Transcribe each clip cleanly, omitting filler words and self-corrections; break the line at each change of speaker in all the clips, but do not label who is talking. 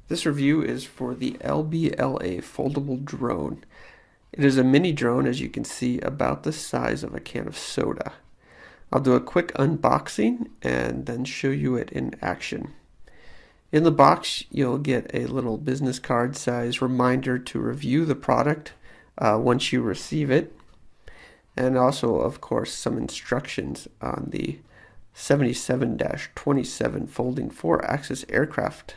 This review is for the LBLA foldable drone. It is a mini drone, as you can see, about the size of a can of soda. I'll do a quick unboxing and then show you it in action. In the box, you'll get a little business card size reminder to review the product once you receive it, and also, of course, some instructions on the 77-27 folding 4-axis aircraft.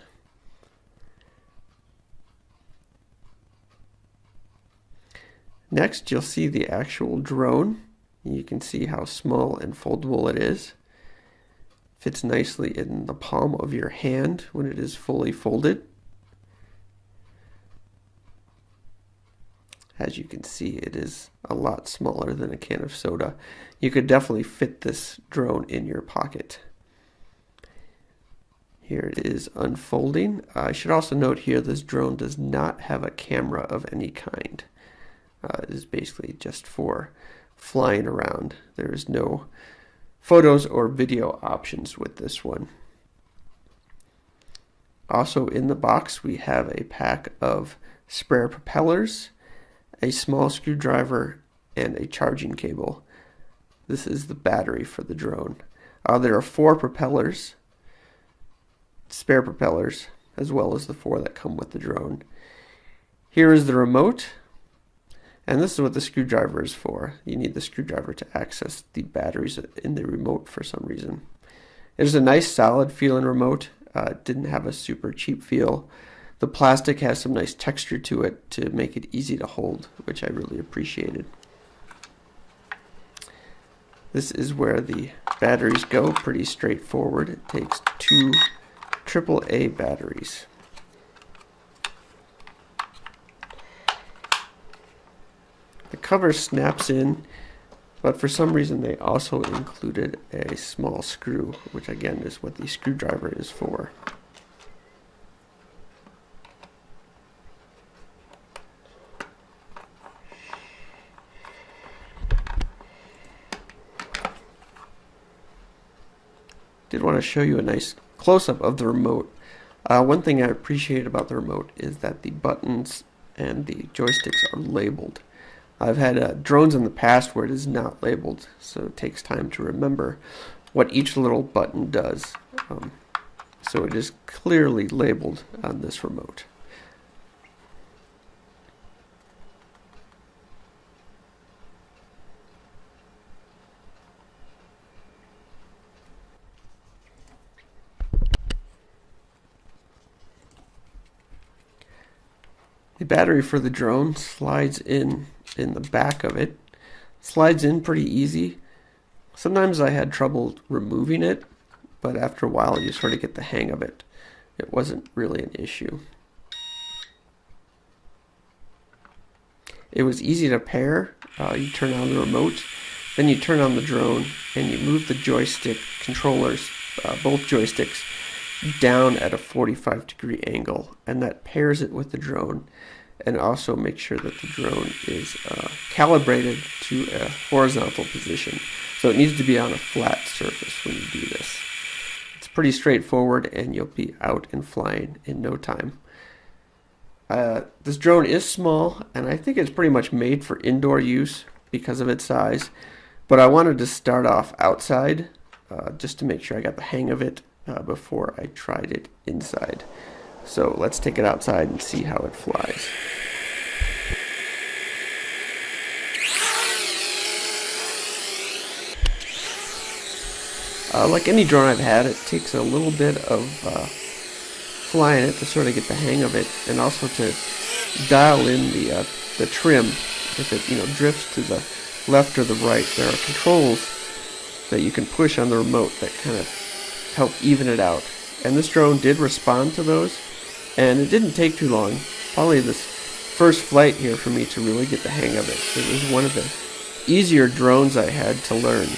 Next, you'll see the actual drone. You can see how small and foldable it is. Fits nicely in the palm of your hand when it is fully folded. As you can see, it is a lot smaller than a can of soda. You could definitely fit this drone in your pocket. Here it is unfolding. I should also note here this drone does not have a camera of any kind. It is basically just for flying around. There is no photos or video options with this one. Also in the box we have a pack of spare propellers, a small screwdriver, and a charging cable. This is the battery for the drone. There are 4 propellers, spare propellers, as well as the 4 that come with the drone. Here is the remote. And this is what the screwdriver is for. You need the screwdriver to access the batteries in the remote for some reason. It is a nice solid feeling remote. It didn't have a super cheap feel. The plastic has some nice texture to it to make it easy to hold, which I really appreciated. This is where the batteries go, pretty straightforward. It takes 2 AAA batteries. The cover snaps in, but for some reason they also included a small screw, which again is what the screwdriver is for. Did want to show you a nice close-up of the remote. One thing I appreciate about the remote is that the buttons and the joysticks are labeled. I've had drones in the past where it is not labeled, so it takes time to remember what each little button does. So it is clearly labeled on this remote. The battery for the drone slides in the back of it. Slides in pretty easy. Sometimes I had trouble removing it, but after a while you sort of get the hang of it. It wasn't really an issue. It was easy to pair. You turn on the remote, then you turn on the drone, and you move the joystick controllers, both joysticks, down at a 45-degree angle, and that pairs it with the drone, and also make sure that the drone is calibrated to a horizontal position. So it needs to be on a flat surface when you do this. It's pretty straightforward, and you'll be out and flying in no time. This drone is small, and I think it's pretty much made for indoor use because of its size, but I wanted to start off outside just to make sure I got the hang of it before I tried it inside. So let's take it outside and see how it flies. Like any drone I've had, it takes a little bit of flying it to sort of get the hang of it, and also to dial in the trim. If it drifts to the left or the right, there are controls that you can push on the remote that kind of help even it out. And this drone did respond to those, and it didn't take too long. Probably this first flight here for me to really get the hang of it. It was one of the easier drones I had to learn.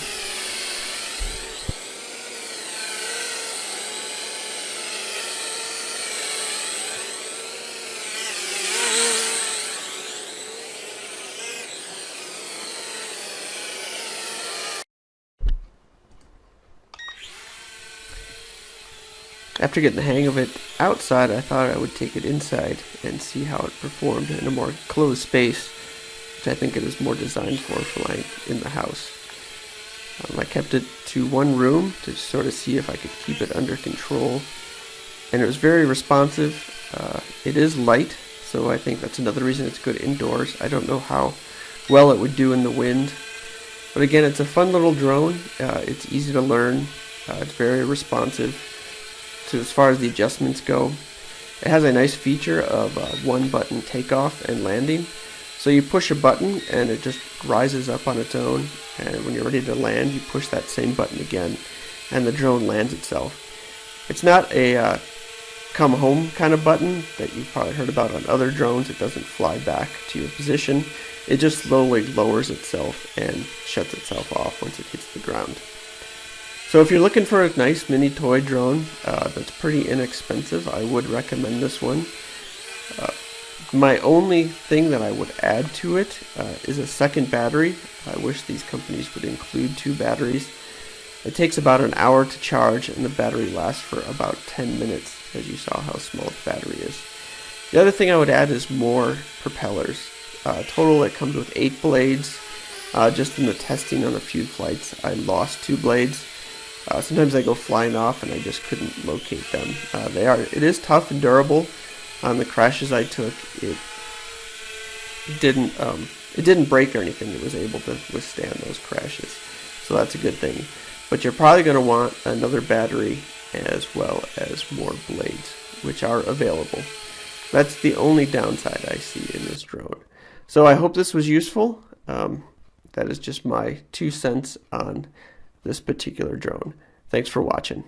After getting the hang of it outside, I thought I would take it inside and see how it performed in a more closed space, which I think it is more designed for flying in the house. I kept it to one room to sort of see if I could keep it under control, and it was very responsive. It is light, so I think that's another reason it's good indoors. I don't know how well it would do in the wind, but again, it's a fun little drone. It's easy to learn. It's very responsive to as far as the adjustments go. It has a nice feature of one button takeoff and landing. So you push a button and it just rises up on its own, and when you're ready to land you push that same button again and the drone lands itself. It's not a come home kind of button that you've probably heard about on other drones. It doesn't fly back to your position. It just slowly lowers itself and shuts itself off once it hits the ground. So if you're looking for a nice mini toy drone that's pretty inexpensive, I would recommend this one. My only thing that I would add to it is a second battery. I wish these companies would include 2 batteries. It takes about an hour to charge, and the battery lasts for about 10 minutes, as you saw how small the battery is. The other thing I would add is more propellers. Total, it comes with 8 blades. Just in the testing on a few flights, I lost 2 blades. Sometimes they go flying off and I just couldn't locate them. It is tough and durable. On the crashes I took, it didn't break or anything. It was able to withstand those crashes, so that's a good thing. But you're probably going to want another battery as well as more blades, which are available. That's the only downside I see in this drone. So I hope this was useful. That is just my 2 cents on this particular drone. Thanks for watching.